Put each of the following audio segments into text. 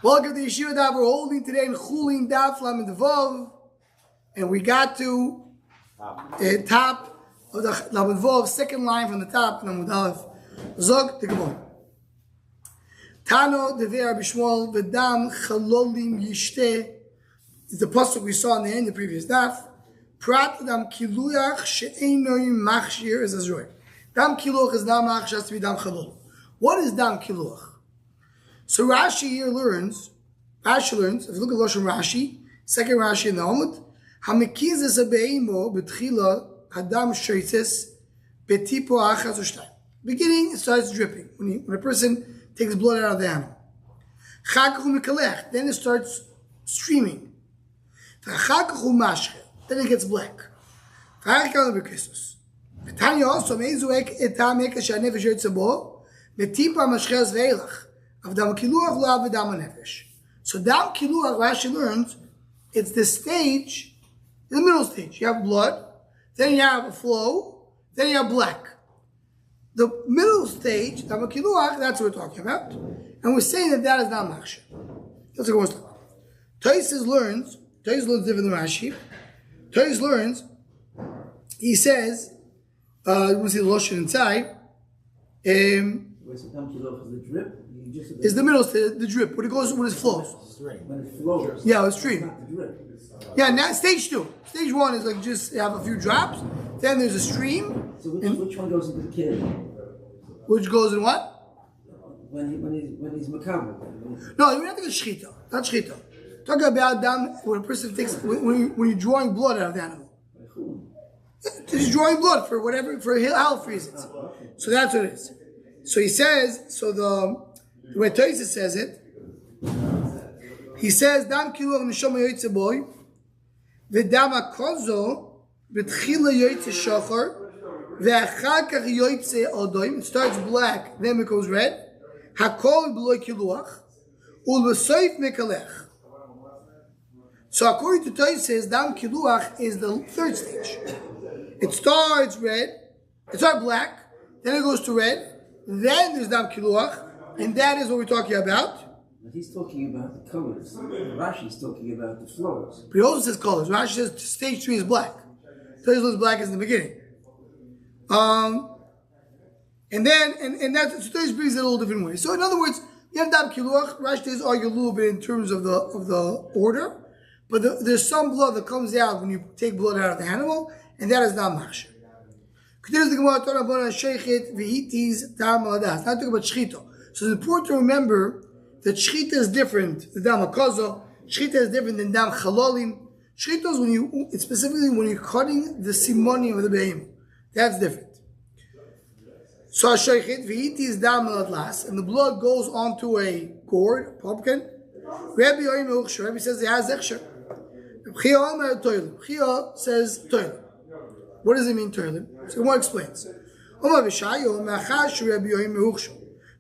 Welcome to Yeshiva Daf. We're holding today in Chulin Daf Lamed Vav, and we got to the top of the Lamed Vav, second line from the top, Lamed Aleph. Zog the Gemara. Tano Dever Bishmol V'Dam Chalolim Yishteh is the pasuk we saw in the end of the previous Daf. Prat Dam Kiluyach She'enoi Machshir is Azroy. Dam Kiluach is Dam Machshir, has to be Dam Chalol. What is Dam Kiluach? So Rashi here learns, if you look at Lashon Rashi, second Rashi in the Omud, Hamekizes abeimo betchila hadam shoitzes betipo achas u'shtayim. Beginning, it starts dripping when a person takes blood out of the animal. Chakachu mekalech, then it starts streaming. Chakachu mashche, then it gets black. Chakachu bekrisus. Betanya also meizuek etam eka shanefesh yotzabo betipo mashches veilach. Of dam kiluach lo dam nefesh. So dam kiluach, Rashi learns, it's the stage, the middle stage. You have blood, then you have a flow, then you have black. The middle stage, dam kiluach, that's what we're talking about, and we're saying that is not machshir. That's what we're talking about. Tosis learns different than Rashi. Tosis learns, he says, we see the lotion inside. Where's the dam kiluach? Is the drip? Is the middle stage, the drip, when it goes, when it flows. When it flows. Yeah, it's stream. Yeah, now stage 2. Stage 1 is like just have a few drops. Then there's a stream. So which one goes into the kid? Which goes in what? When he's macabre. No, you don't think it's shchita. Not shchita. Talk about dam when a person takes when you're drawing blood out of the animal. He's drawing blood for whatever, for health reasons. So that's what it is. So he says, the way Tosis says it, he says, Dam kiluach neshama yoytze boy, v'dam hakozo b'tchila yoytze shachar, v'achar kach yoytze odoim. It starts black, then it goes red. Hakol b'loy kiluach, u'l'soif mekalech. So according to Tosis, Dam kiluach is the third stage. It starts red, it starts black, then it goes to red, then there's Dam kiluach, and that is what we're talking about. But he's talking about the colors. Rashi's talking about the flows. But he also says colors. Rashi says stage 3 is black. Stage black is in the beginning. And that's stage 3 is a little different way. So in other words, you have Dam Kiluach. Rashi does argue a little bit in terms of the order, but there's some blood that comes out when you take blood out of the animal, and that is Dam Machshir. Continues the Gemara, Torah Bona Sheichet V'Hitis Dam Aladas. Not talking about Shchito. So it's important to remember that Shchita is different. The Dam HaKazo, Shchita is different than Dam Chalolim. Shchita is it's specifically when you're cutting the simonim of the behemoth. That's different. So Sheichet V'Hitis Dam Aladas, and the blood goes onto a gourd, pumpkin. Rabbi says it has Zechsher. Chia says toilet. What does it mean, toilet? So one explains. Omar Vishayo, Machash Rabbi Yoim Mehuchsho.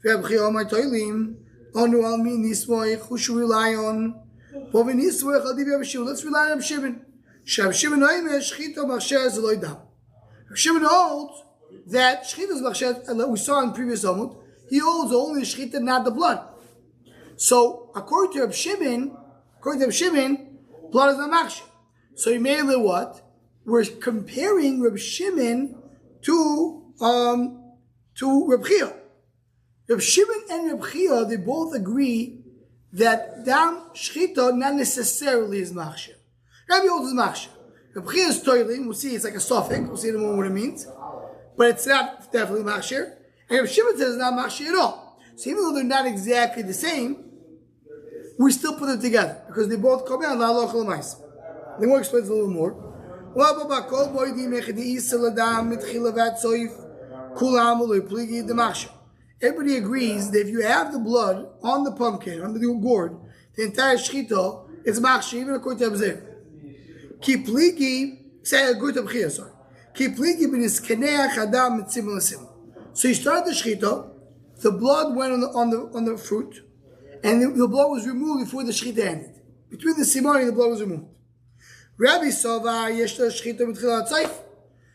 Rabbi Chia Omar Toilim, Onu Al Mi Nismoy, who should rely on? Let's rely on Rabbi Shimon. Rabbi Shimon Oimesh, Shchito Machsher Zeloi Dam. Rabbi Shimon holds that Shchito's Machsher, that we saw in previous Amud, he holds only the Shchita, not the blood. So, according to Rabbi Shimon, blood is not Machsher. So he made it what? We're comparing Reb Shimon to Reb Chia. Reb Shimon and Reb Chia, they both agree that Dam Shchita not necessarily is Machshir. Rabbi holds is Machshir. Reb Chia is toiling. We'll see, it's like a suffix. We'll see in a moment what it means. But it's not definitely Machshir. And Reb Shimon says it's not Machshir at all. So even though they're not exactly the same, we still put them together because they both come out la'aloch l'mais. The more explains a little more. If everybody agrees that if you have the blood on the pumpkin, on the gourd, the entire shchita is machshir, even according to Abzir. Ki pligi, say according to Abchia, sorry. Ki pligi b'niskeneach adam mitzim l'sim. So you started the shchita, the blood went on the fruit, and the blood was removed before the shchita ended. Between the simoni, the blood was removed. Rabbi Sova yesh la shchita mitchilat tzayif.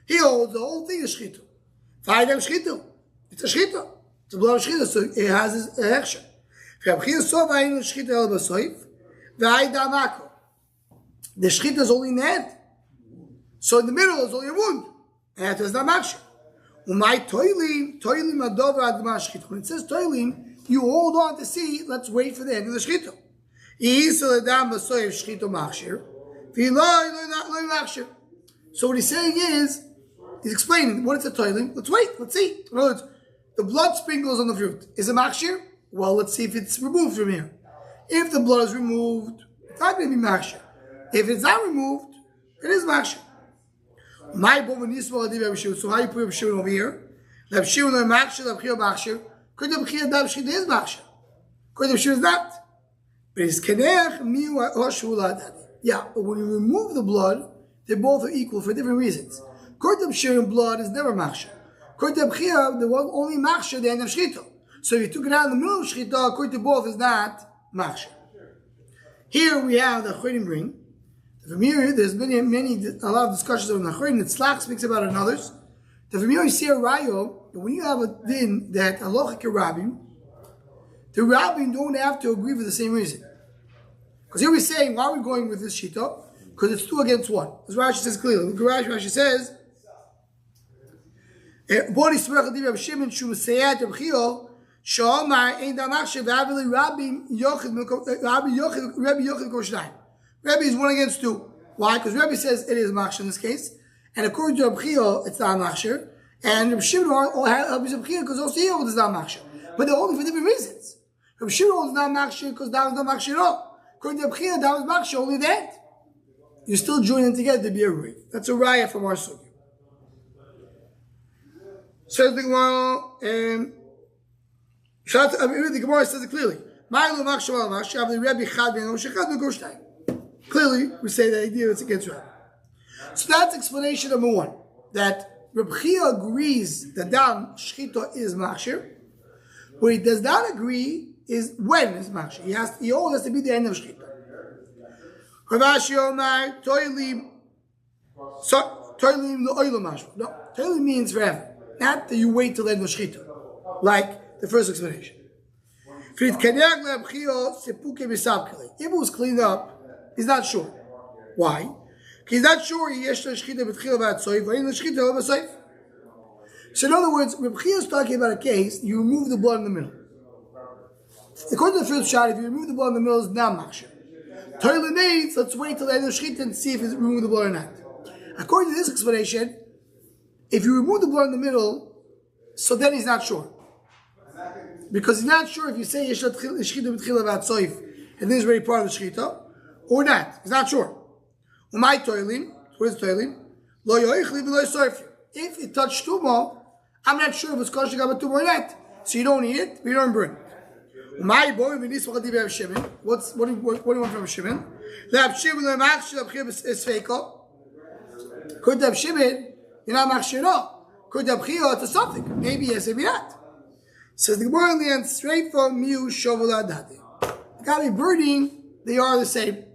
He holds the whole thing is shchita. Fa'idam shchita. It's a shchita. It's a blood of shchita, so it has a hechsher. The shchita is only in the end. So in the middle is only a wound. And that is not machshir. When it says toilim, you hold on to see, let's wait for the end of the shchita. So what he's saying is, he's explaining what it's a toilim. Let's wait, let's see. In other words, the blood sprinkles on the fruit. Is it machshir? Well, let's see if it's removed from here. If the blood is removed, it's not going to be machshir. If it's not removed, it is machshir. So how you put Reb Shimon over here? Reb Shimon is machshir, Reb Chia machshir. Could Reb Chia dam shchita is machshir? Could Reb Shimon is not? But it's kenech miu ha'oshu la'adadi. Yeah, but when you remove the blood, they both are equal for different reasons. Could Reb Shimon blood is never machshir. Could Reb Chia, there was only machshir the end of shchita. So if you took it out in the middle of shchita, could to both is not machshir. Here we have the Chulin bring. From here, there's a lot of discussions on the Chulin that Slach speaks about in others. From here, you see a rayo that when you have a din that halachic rabbim, the rabbim don't have to agree for the same reason. Because here we're saying, why are we going with this shita? Because it's 2 against 1. As Rashi says clearly. Rashi says, "Boni smech adiv Reb Shimon shu mesayat Reb Chia shomar ein damachshe v'avili rabbim yochid Rabbi Yochid koshnayim." Rebbe is 1 against 2. Why? Because Rebbe says it is machshir in this case, and according to Reb Chia, it's not machshir, and Reb Shimon all helps Reb Chia because also he holds it's not machshir. But they're holding for different reasons. Reb Shimon holds not machshir because that was not machshir at all. According to Reb Chia, that was machshir only that. You still join them together to be a rui. That's a raya from our sugi. Says the Gemara, the Gemara says it clearly. Clearly, we say the idea is against Rabbi. So that's explanation number 1. That Reb Chia agrees that dam shchita is machshir. What he does not agree is when it's machshir. He always has to be the end of shchita. Rav Ashi Omar toilim le'olam mashma. No, toilim means forever. Not that you wait till the end of shchita, like the first explanation. If it was cleaned up, he's not sure. Why? He's not sure. So in other words, Reb Chia is talking about a case, you remove the blood in the middle. According to the first shot, if you remove the blood in the middle, it's not machshir. Toilet means, let's wait till the end of shchita and see if it's removed the blood or not. According to this explanation, if you remove the blood in the middle, so then he's not sure. Because he's not sure if you say Yeshua Shchita B'tchila V'atzoif and this is already part of the Shchita, or not. He's not sure. Umay toilim, what is toilim? Lo yoichli v'lo yisorfi. If it touched tumah, I'm not sure if it's kosher tumah or not. So you don't eat it, but you don't burn it. Umay boy v'nis v'chadi v'Reb Shimon. What do you want from Reb Shimon? Reb Shimon lo machshir Reb Chia esfeiko. Could Reb Shimon, you're not machshir no. Could Reb Chia, it's a suffix. Maybe yes, maybe not. Says the Gemara in the end, straight from Miu Shovel Adati. The guy burning, they are the same.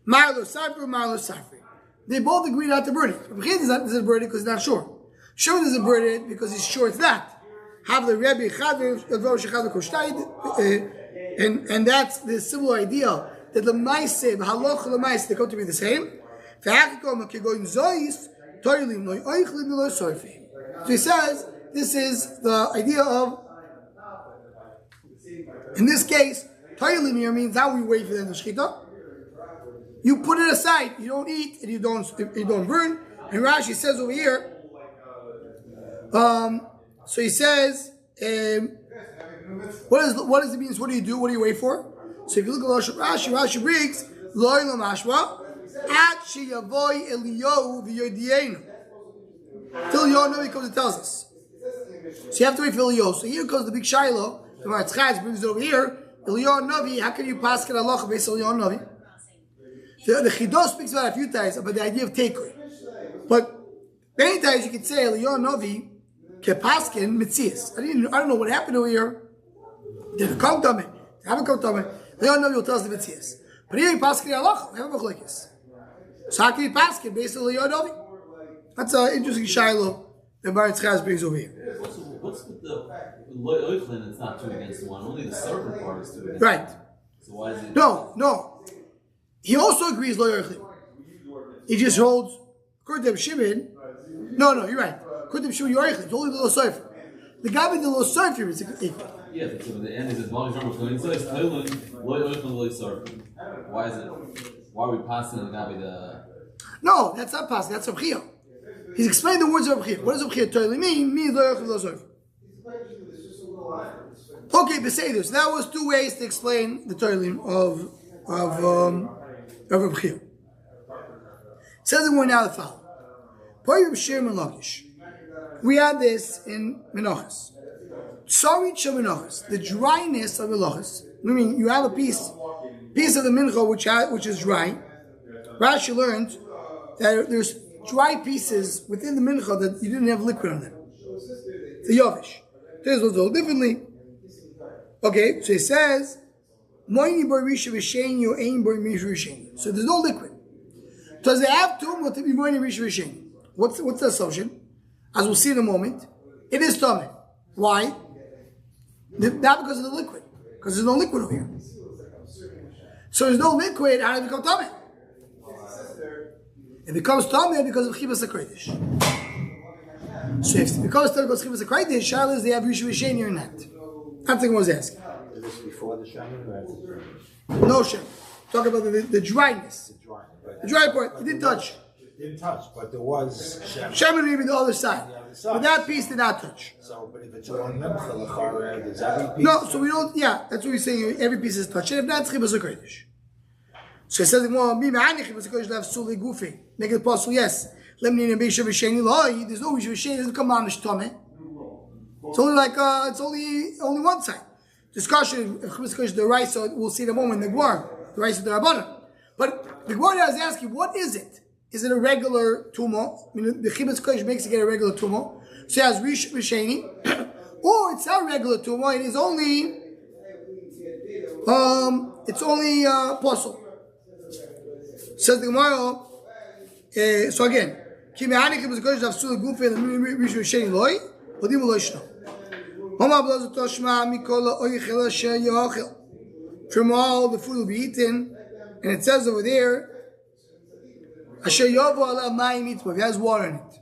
Marlo Safri. They both agree not to burn it. Reb doesn't burn it because he's not sure. Shimon doesn't burn it because he's sure it's not. Have the Rebbe and that's the similar idea that the Maise, the Halacha the Maise, they come to be the same. So he says, this is the idea of, in this case, toilim here means how we wait for the end of shchita. You put it aside, you don't eat, and you don't burn. And Rashi says over here, so he says, what does it mean? What do you do? What do you wait for? So if you look at Rashi brings, Loi lo mashma, at sheyavoy Eliyahu v'yodienu. Till Eliyahu comes and tells us. So you have to wait for Eliyahu. So here comes the big Shiloh. The Matzchaz brings it over here. Eliyahu Navi, how can you pass it Allah based on Eliyahu Navi? The Chidah speaks about it a few times about the idea of takeaway. But many times you can say Eliyahu Navi kepaskin mitzias. I don't know what happened over here. Did it come to me? Did it haven't come to me? Eliyahu Navi will tell us the mitzias. But here you paskin Allah. We have a machlokes. So how can you pass it based on Eliyahu Navi? That's an interesting Shiloh that Matzchaz brings over here. what's with the Oichlin? It's not 2 against 1. Only the server part is 2 against 1. Right. So why is it? No. He also agrees lo yoichlin. He just holds, according to Shimon, no, you're right. According to Shimon, yoichlin. It's only the lo sofer. The guy with the lo sofer is equal. Yeah, so at the end it says, Mali Sharma Kohen says, Chulin, lo Oichlin, lo server. Why is it? Why are we passing the guy with the... No, that's not passing. That's Reb Chia. He's explaining the words of Reb Chia. What does Reb Chia totally mean? Means lo yoichlin, lo sofer. Okay, Beseder. So that was 2 ways to explain the toiling of Reb Chia. Says the one now the following. Poyim Shir Melakish. We had this in Menachos. Sorry, Menachos. The dryness of Menachos. I mean, you have a piece of the mincha which is dry. Rashi learned that there's dry pieces within the mincha that you didn't have liquid on them. The yavish. This was all differently. Okay, so it says, Moini Borisha Visheni or Ain Borisha Visheni. So there's no liquid. Does it have tumah to be Moini Borisha Visheni? What's the assumption? As we'll see in a moment, it is tumah. Why? Not because of the liquid. Because there's no liquid over here. So there's no liquid, how does it become tumah? It becomes tumah because of Chibas HaKodesh. So if it becomes tumah because of Chibas HaKodesh, Shal is they have Risha Visheni or not? That's what I was asking. Is this before the shaman or after the shaman? No shaman. Talk about the dryness. The dry part. It didn't touch. It didn't touch, but there was shaman. Shaman would be the other side. But that piece did not touch. So, but if it's on Memcha, Lachara, does every piece? No, so we don't, that's what we're saying. Every piece is touched. If not, it's Chibas HaKodesh. So it says, Mi me'ani Chibas HaKodesh lev suli gufi. Make it possible, yes. Lemni nebisha v'sheni lo'i. There's no v'sheni v'sheni. It doesn't come mamish tomeh. It's only like, it's only one side. Discussion, if the rice, so we'll see in a moment, the Gemara, the rice of the Rabbanan. But the Gemara is asking, what is it? Is it a regular tumo? I mean, the Chibas Kodesh makes it get a regular tumo. So it has Rish V'Sheni. Or it's not a regular tumo, it is only, apostle. Says the Gemara, so again, Ki me'ani Chibas Kodesh d'afsul gufi and Rish V'Sheni loy, odim lo yishno. From all the food will be eaten, and it says over there, if it has water in it.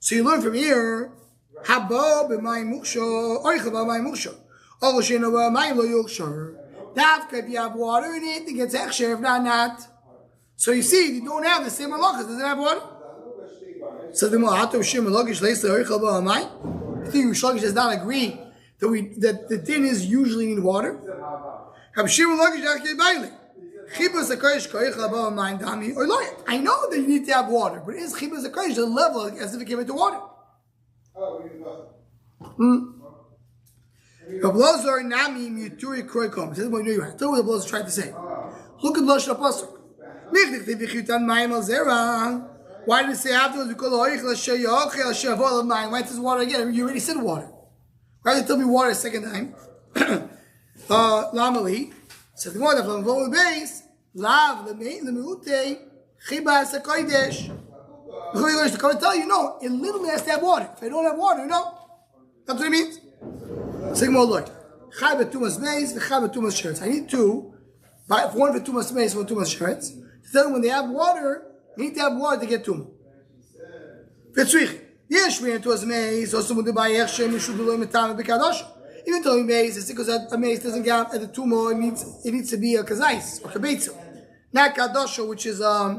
So you learn from here, if you have water in it, it gets extra, if not. So you see, you don't have the same halachas, doesn't have water. So the I think Rishonim does not agree that the din is usually in water. I know that you need to have water, but is Chibas HaKodesh the level as if it came into water? Rabblazar Nami Muturi Kroikom. This is what you have. Tell me what Rabblazar tried to say. Look at Lashon HaPasuk. Why did it say afterwards? Because why does water again? You already said water. Why did it tell me water a second time? Lamali says the water from the base. Lav the meute chibas hakodesh. The Chulin is going to tell you no. It literally has to have water. If I don't have water, no. That's what it means. Sigma look. Chai betumas meis, chai betumas shirts. I need two. One betumas meis, one betumas shirts. To tell them when they have water. You need to have water to get tumah. V'tzrich. Yesh betumas meis. Also, when they buy yechshem, you should do it metam b'kadosh. Even though meis, it's because a meis doesn't get at the tumah. It needs to be a kazais or kabetzel, not kadosha, which is a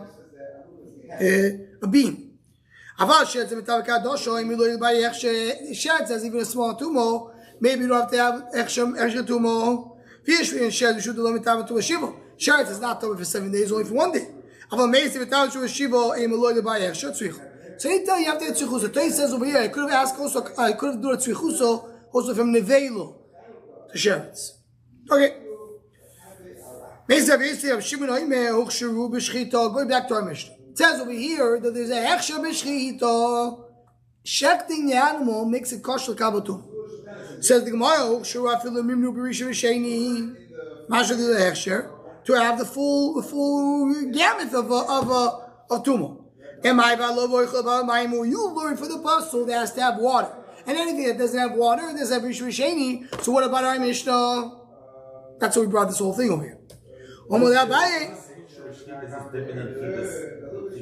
beam. Aval shetz metam b'kadosha. If you don't buy shetz as even a small tumah, maybe you don't have to have extra tumah. V'yesh shetz, you should do it metam to a shiva. Shetz is not over for 7 days, only for 1 day. So anytime you have to get tzrichuso. Toy says over here, I could have asked also, I could have done a tzrichuso also from nevelo to sheretz. Okay. Going back to our Mishnah. It says over here that there's a hechsher b'shchita. Shechting the animal makes it kosher kabatum. Says the Gemara, to have the full gamut of tumah. You learn for the puzzle that has to have water. And anything that doesn't have water, doesn't have Rishon Sheni. So what about our Mishnah? That's why we brought this whole thing over here.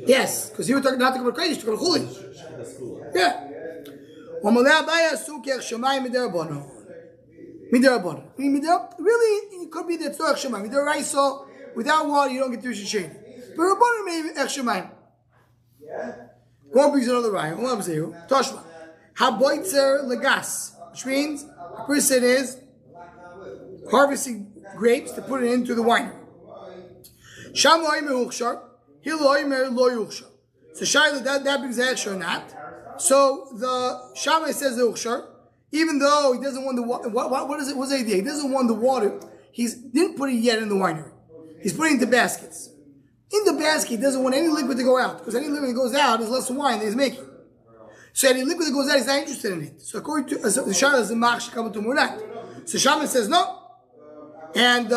Yes, because you were talking not to about Kodesh, to about Chulin. Yeah. Really, it could be that Tzorach Shemayim. Midaraisa, without water, you don't get to Rishon Sheni. But Rabbanon maybe Ech Shemayim. One brings another raya. Toshma. Haboitzer legas, which means a person is harvesting grapes to put it into the winery. Sham lo'imer uchshar, he lo'imer lo yuchshar. So Shaila, that brings the extra or not. So the Shammai says the uchshar, even though he doesn't want the water. What is it? What's the idea? He doesn't want the water. He didn't put it yet in the winery. He's putting it into baskets. In the basket, he doesn't want any liquid to go out, because any liquid that goes out is less wine that he's making. So any liquid that goes out, he's not interested in it. So according to the Shaila, is the mach shekabatum or not. So Shammai says no, and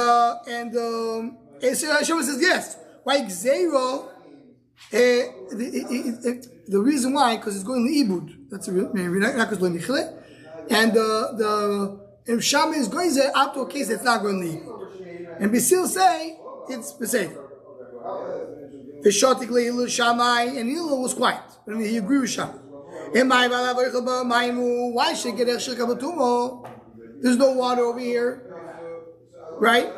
Shammai says yes. Why Gzeiro? The reason why, because it's going to Ibud. That's the reason, not because going to and if Shammai is going to out to a case that's not going to Ibud, and Basil say it's Beseder. Vishotically, Ilu Shammai, and Ilu was quiet. And he agreed with Shammai. Why should get Echshel Kabatumo? There's no water over here, right?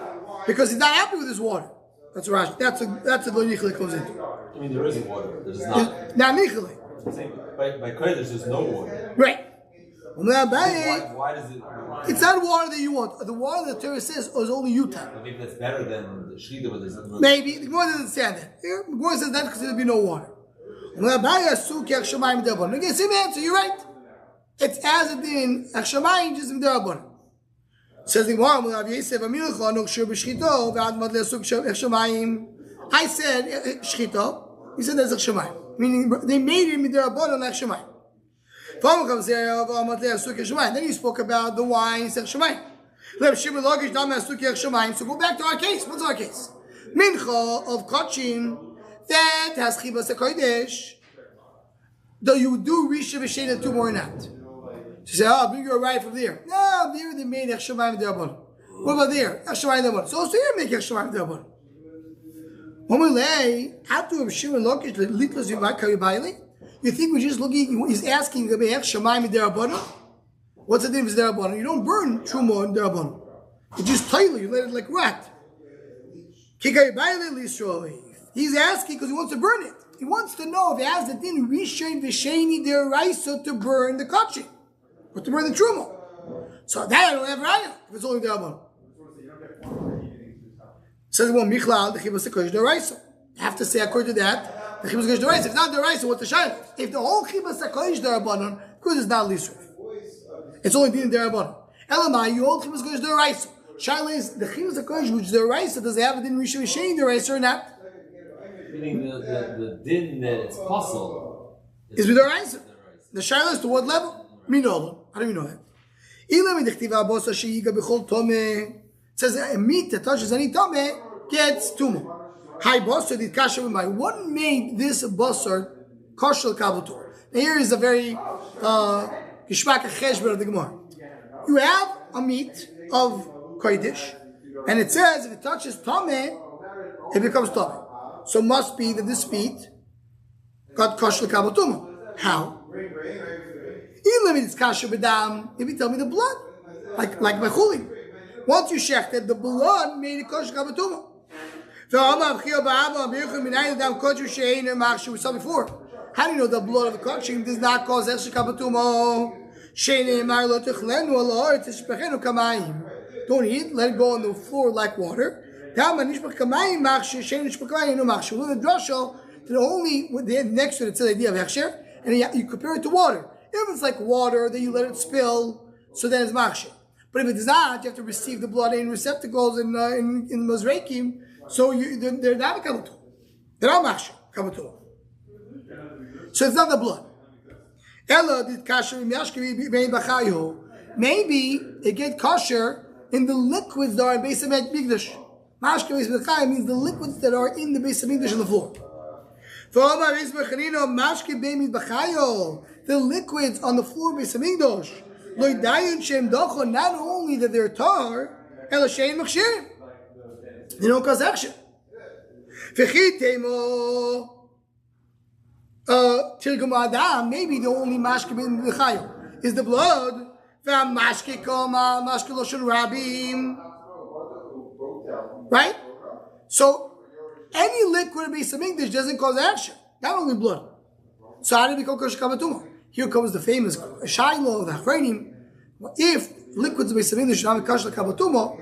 Because he's not happy with his water. That's Rashi. That's a Lo Nichele comes into. I mean, there isn't water. There's not. Now Nichele. By Kodesh, there's no water. Right. Why does it? It's not water that you want. The water that Torah says is only Utah. Maybe that's better than the Shechita, but there's no. Maybe. The Gemara doesn't say that. The Gemara says that because there'll be no water. Again, same answer, you're right. It's as it in Akshamayim, just in Darabon. Says the Gemara, I said Shechita, he said that's Akshamayim. Meaning they made him Darabon on Akshamayim. Then he spoke about the wine, so go back to our case. What's our case? Mincha of Kachin that has Chibas HaKodesh. Though you do Risha V'Shein 2 more or not. She said, I'll bring you a ride from there. No, there they made Echshamayim D'Rabbanan. What about there? Echshamayim D'Rabbanan. So here make Echshamayim D'Rabbanan. You think we're just looking, he's asking about Echshamayim D'Rabbanan? What's the difference D'Rabbanan? You don't burn Truma in D'Rabbanan. You just title, you let it like rot. He's asking because he wants to burn it. He wants to know if he has the din Rishon V'Sheni D'Oraisa to burn the kachim or to burn the truma. So that I don't have raya if it's only D'Rabbanan. Says well Michlal the Chibas HaKodesh D'Oraisa. I have to say according to that the Chibas HaKodesh D'Oraisa. If it's not D'Oraisa, what's the shayla? If the whole Chibas HaKodesh D'Rabbanan, of course it's not Lisruf. It's only din D'Rabbanan. Elamai, you hold Chibas HaKodesh D'Oraisa. Shayla is the Chibas HaKodesh which D'Oraisa does it have a din Rishon V'Sheni D'Oraisa or not? Meaning the din that it's possible is with D'Oraisa. The shayla is to what level? Minolo. How do we know that? It says a meat that touches any tome gets tumah. Hi basar did kasher with my. What made this basar kosher kavutur? Now here is a very gishmak cheshbon of the Gemara. You have a meat of kodesh, and it says if it touches tome, it becomes tome. So must be that this meat got kosher kavutur. How? If you tell me the blood, like by Chulin. Once you shechted, the blood made it kosher kavatuma. We saw before. How do you know the blood of the kosher does not cause extra kavatuma? Don't eat, let it go on the floor like water. The drashal, the only next to it, it's the idea of hechsher, and you compare it to water. If it's like water, then you let it spill, so then it's machshir. But if it is not, you have to receive the blood in receptacles in Mazrekim, so they're not a kavutul. They're not machshir, kavutul. So it's not the blood. Maybe they get kosher in the liquids that are in Beis HaMikdash. Mashke Beis HaMikdash means the liquids that are in the Beis HaMikdash on the floor. The liquids on the floor of Beis Hamikdash, not only that they're tar, they don't cause action. Maybe the only mashke ben b'chayo is the blood. Right? So any liquid in Beis Hamikdash doesn't cause action, not only blood. So how did it become kosher kavatuma? Here comes the famous Shiloh, the Hartman. If liquids in Beis Hamikdash should not be kosher kavatuma,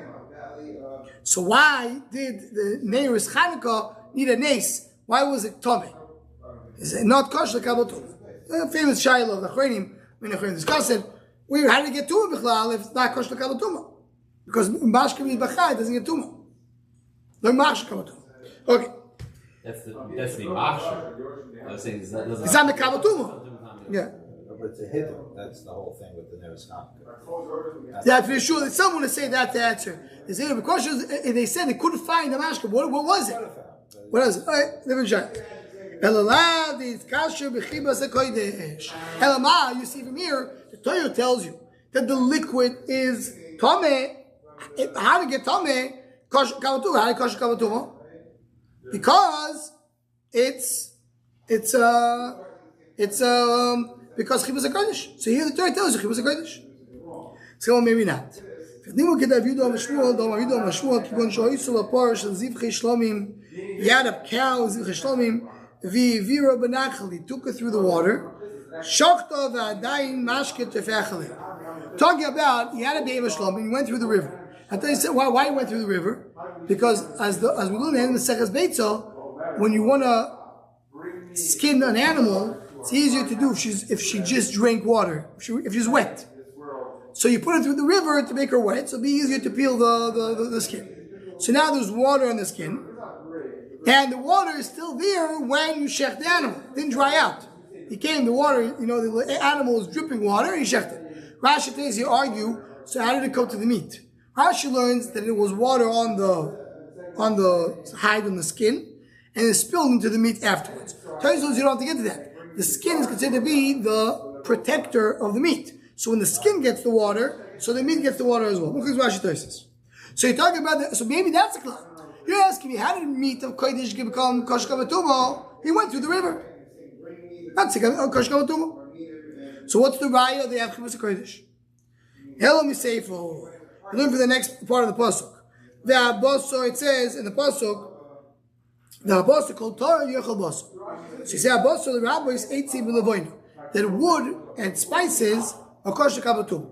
so why did the Neiris Chanukah need a nace? Why was it tummy? Is it not kosher kavatuma? The famous Shiloh, the Hartman. When the Hartman discussed it, how did it get tumah b'chlal if it's not kosher kavatuma? Because mashke means b'chai doesn't get tumah. No mashke kavatuma. Okay. That's the mashke. I was saying, it's not the kavatuma. Yeah. But it's a hidden. That's the whole thing with the Neres Chanukah. That's for sure. Someone to say that the answer. They say the question is, they said they couldn't find the mashke. What was it? What was it? All right, different shot. Elama, you see from here, the Torah tells you that the liquid is tameh. How to get tameh? Kosher kavatuma. How to kosher kavatuma? Because it's because chibas hakodesh. So here the Torah tells you chibas hakodesh. So maybe not. Yad of cow zivchei shlomim v'ivira benachali took her through the water. Shachta v'adayin mashke tefechali. Talking about he had a be'em shlomim, he went through the river. I thought he said why he went through the river? Because as we learn in the Seches Beitzah, when you want to skin an animal, it's easier to do if she just drank water, if she's wet. So you put her through the river to make her wet, so it'll be easier to peel the skin. So now there's water on the skin, and the water is still there when you shech the animal. It didn't dry out. He came, the water, the animal was dripping water, and he sheched it. Rashi says, you argue, so how did it go to the meat? Rashi learns that it was water on the hide, on the skin, and it spilled into the meat afterwards. Turns out you don't have to get to that. The skin is considered to be the protector of the meat. So when the skin gets the water, so the meat gets the water as well. Look at Rashi says. So you're talking about that. So maybe that's a klal. You're asking me, how did meat of kodesh become kosher kavatuma? He went through the river. That's kosher kavatuma. So what's the raya? They have chibas kodesh. Hello, misayfo. We learn for the next part of the pasuk. The abosor, it says in the pasuk, the abosor called Torah yechol basor. So you say abosor, the rabbis ate tzib levoinu. That wood and spices are kosher kavatuma.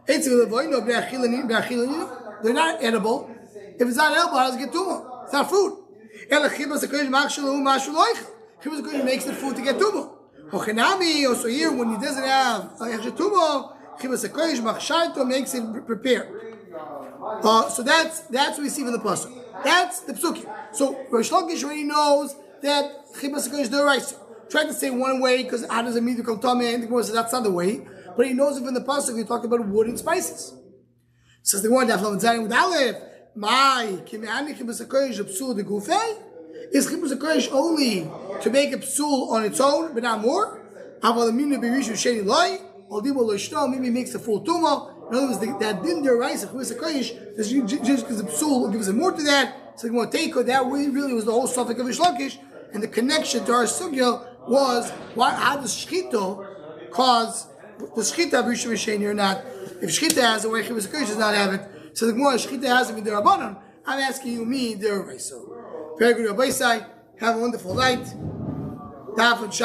Ate tzib levoinu b'achilani. They're not edible. If it's not edible, how does it get tumah? It's not food. Chibas HaKodesh makes the food to get tumah. Also here, when he doesn't have extra tumah, Chibas HaKodesh machsharto makes it prepared. So that's what we see from the pasuk. That's the psukim. So Rosh Lakish already knows that Chibas HaKodesh is the right. Tried to say one way because how does it mean to come tumah? And the Gemara says that's not the way. But he knows it from the pasuk. He talked about wood and spices. Says the one that with Aleph, my Kimeani Chibas HaKodesh psul de gufei? Is Chibas HaKodesh only to make a psul on its own, but not more? Maybe makes the full tumah. In other words, that din deraisa of Chibas HaKodesh, just because the psul gives it more to that. So the Gemara take that really was the whole suffix of Rish Lakish, and the connection to our sugya was how does shchita cause the shchita of Rishon Risheni or not? If shchita has a way, Chibas HaKodesh does not have it. So the Gemara shchita has it in the Rabbanon. I'm asking you, me, the Raisa. Very good, Rabbi Say. Have a wonderful night. Daf and Shabbat.